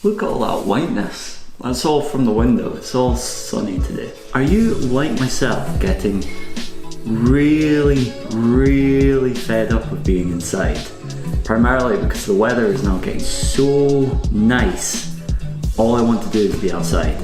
Look at all that whiteness. That's all from the window. It's all sunny today. Are you, like myself, getting really fed up with being inside? Primarily because the weather is now getting so nice. All I want to do is be outside.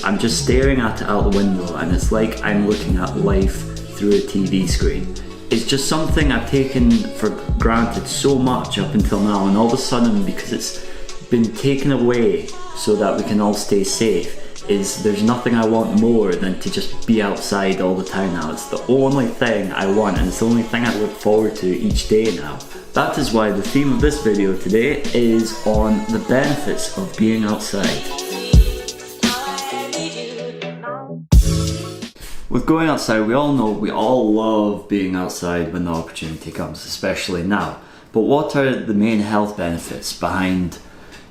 I'm just staring at it out the window and it's like I'm looking at life through a TV screen. It's just something I've taken for granted so much up until now, and all of a sudden, because it's been taken away so that we can all stay safe, there's nothing I want more than to just be outside all the time now. It's the only thing I want, and it's the only thing I look forward to each day now. That is why the theme of this video today is on the benefits of being outside. With going outside, we all know we all love being outside when the opportunity comes, especially now. But what are the main health benefits behind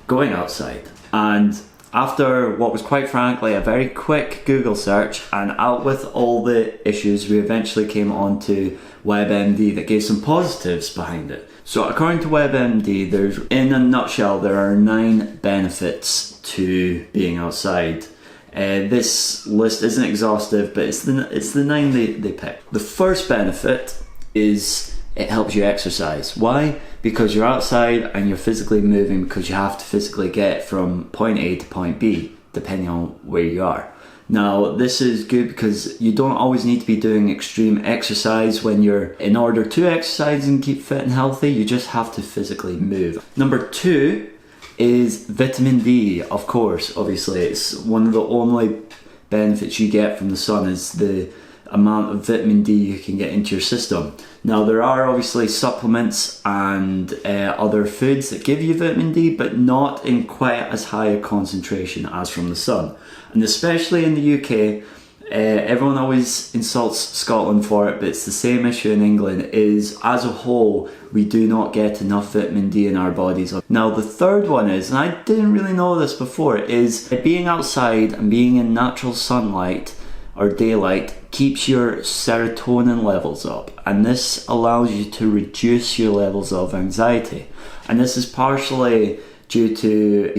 going outside? And after what was quite frankly a very quick Google search, and out with all the issues, we eventually came on to WebMD that gave some positives behind it. So according to WebMD, in a nutshell, there are 9 benefits to being outside. This list isn't exhaustive, but it's the 9 they picked. The first benefit is it helps you exercise. Why? Because you're outside and you're physically moving, because you have to physically get from point A to point B, depending on where you are. Now, this is good because you don't always need to be doing extreme exercise in order to exercise and keep fit and healthy. You just have to physically move. Number 2 is vitamin D, of course. Obviously, it's one of the only benefits you get from the sun is the amount of vitamin D you can get into your system. Now, there are obviously supplements and other foods that give you vitamin D, but not in quite as high a concentration as from the sun. And especially in the UK, everyone always insults Scotland for it, but it's the same issue in England, is as a whole, we do not get enough vitamin D in our bodies. Now, the third one is, and I didn't really know this before, is being outside and being in natural sunlight or daylight keeps your serotonin levels up, and this allows you to reduce your levels of anxiety. And this is partially due to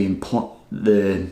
the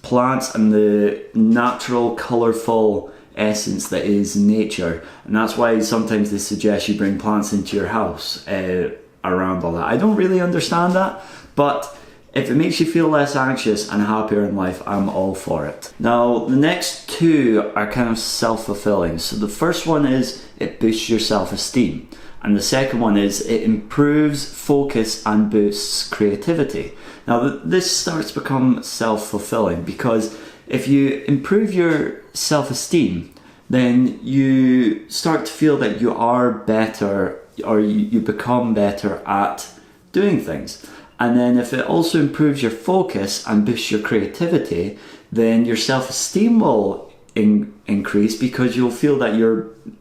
plants and the natural colourful essence that is nature, and that's why sometimes they suggest you bring plants into your house around all that. I don't really understand that, but if it makes you feel less anxious and happier in life, I'm all for it. Now, the next 2 are kind of self-fulfilling. So the first one is it boosts your self-esteem, and the second one is it improves focus and boosts creativity. Now, this starts to become self-fulfilling because if you improve your self-esteem, then you start to feel that you are better, or you become better at doing things. And then if it also improves your focus and boosts your creativity, then your self-esteem will increase because you'll feel that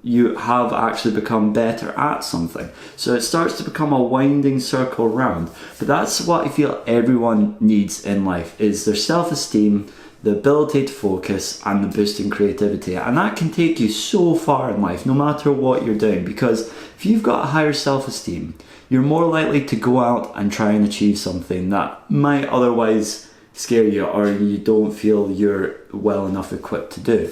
you have actually become better at something. So it starts to become a winding circle round. But that's what I feel everyone needs in life, is their self-esteem, the ability to focus, and the boosting creativity. And that can take you so far in life, no matter what you're doing, because if you've got a higher self-esteem, you're more likely to go out and try and achieve something that might otherwise scare you, or you don't feel you're well enough equipped to do.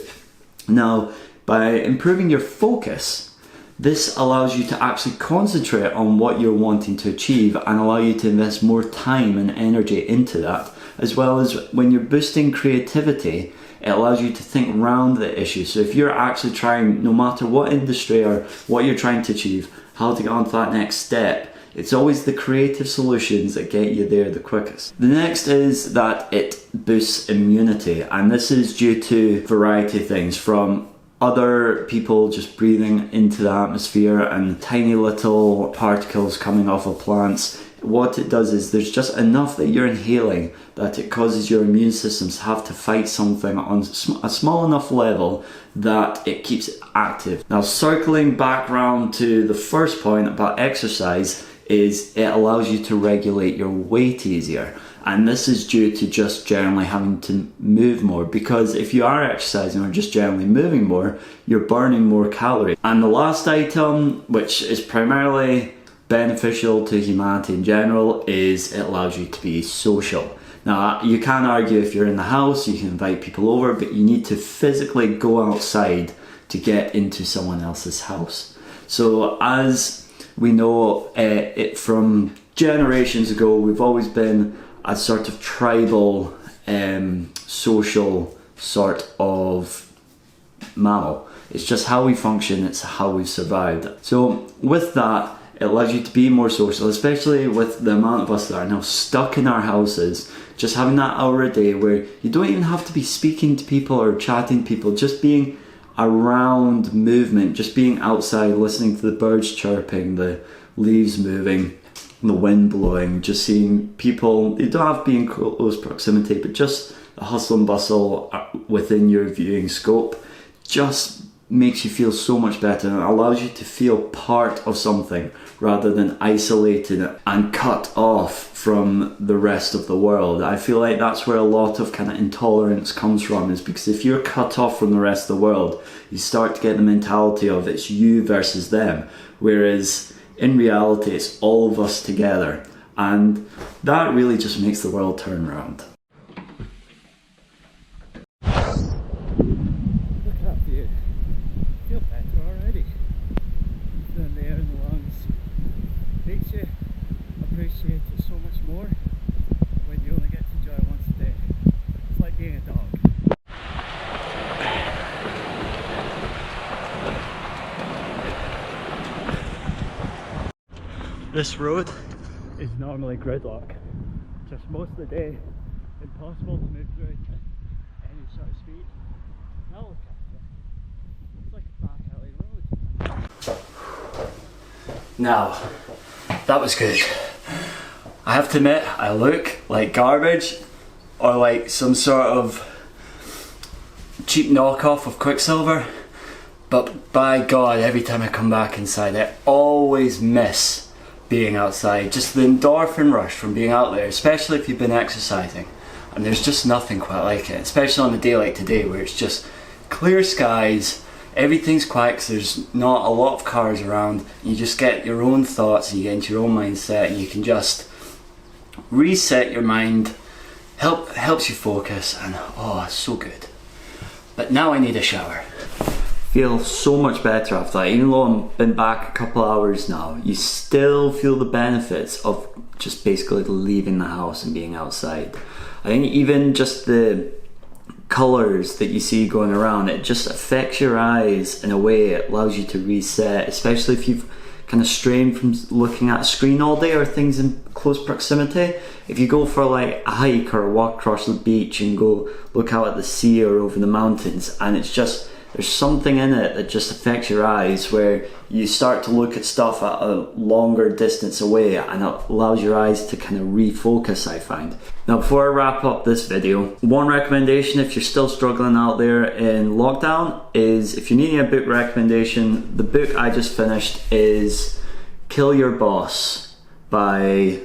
Now, by improving your focus, this allows you to actually concentrate on what you're wanting to achieve and allow you to invest more time and energy into that, as well as when you're boosting creativity, it allows you to think around the issue. So if you're actually trying, no matter what industry or what you're trying to achieve, how to get on to that next step, it's always the creative solutions that get you there the quickest. The next is that it boosts immunity, and this is due to a variety of things, from other people just breathing into the atmosphere and tiny little particles coming off of plants. What it does is there's just enough that you're inhaling that it causes your immune systems to have to fight something on a small enough level that it keeps it active. Now, circling back round to the first point about exercise, is it allows you to regulate your weight easier. And this is due to just generally having to move more, because if you are exercising or just generally moving more, you're burning more calories. And the last item, which is primarily beneficial to humanity in general, is it allows you to be social. Now, you can argue if you're in the house, you can invite people over, but you need to physically go outside to get into someone else's house. So as we know it from generations ago, we've always been a sort of tribal, social sort of mammal. It's just how we function, it's how we've survived. So with that, it allows you to be more social, especially with the amount of us that are now stuck in our houses. Just having that hour a day where you don't even have to be speaking to people or chatting to people, just being around movement, just being outside, listening to the birds chirping, the leaves moving, the wind blowing, just seeing people. You don't have to be in close proximity, but just the hustle and bustle within your viewing scope just makes you feel so much better, and it allows you to feel part of something rather than isolated and cut off from the rest of the world. I feel like that's where a lot of kind of intolerance comes from, is because if you're cut off from the rest of the world, you start to get the mentality of it's you versus them, whereas in reality it's all of us together, and that really just makes the world turn around. Appreciate it so much more when you only get to enjoy it once a day. It's like being a dog. This road is normally gridlock. Just most of the day, impossible to move through it at any sort of speed. Now look at it. It's like a back alley road. Now, that was good. I have to admit, I look like garbage or like some sort of cheap knockoff of Quicksilver, but by God, every time I come back inside, I always miss being outside. Just the endorphin rush from being out there, especially if you've been exercising, and there's just nothing quite like it, especially on a day like today where it's just clear skies. Everything's quiet because there's not a lot of cars around. You just get your own thoughts and you get into your own mindset, and you can just reset your mind. Helps you focus, and oh, it's so good. But now I need a shower. Feel so much better after that. Even though I've been back a couple hours now, you still feel the benefits of just basically leaving the house and being outside. I think even just the colours that you see going around, it just affects your eyes in a way. It allows you to reset, especially if you've kind of strained from looking at a screen all day or things in close proximity. If you go for like a hike or a walk across the beach and go look out at the sea or over the mountains, and it's just, there's something in it that just affects your eyes where you start to look at stuff at a longer distance away, and it allows your eyes to kind of refocus, I find. Now, before I wrap up this video, one recommendation if you're still struggling out there in lockdown is, if you're needing a book recommendation, the book I just finished is Kill Your Boss by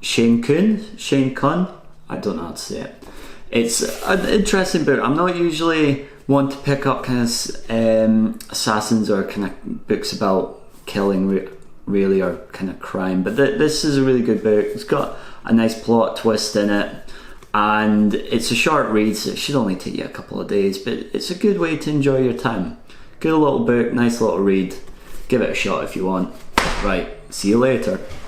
Shane Kun. I don't know how to say it. It's an interesting book. I'm not usually one to pick up kind of assassins or kind of books about killing really, or kind of crime, but this is a really good book. It's got a nice plot twist in it, and it's a short read, so it should only take you a couple of days, but it's a good way to enjoy your time. Good little book, nice little read. Give it a shot if you want. Right, see you later.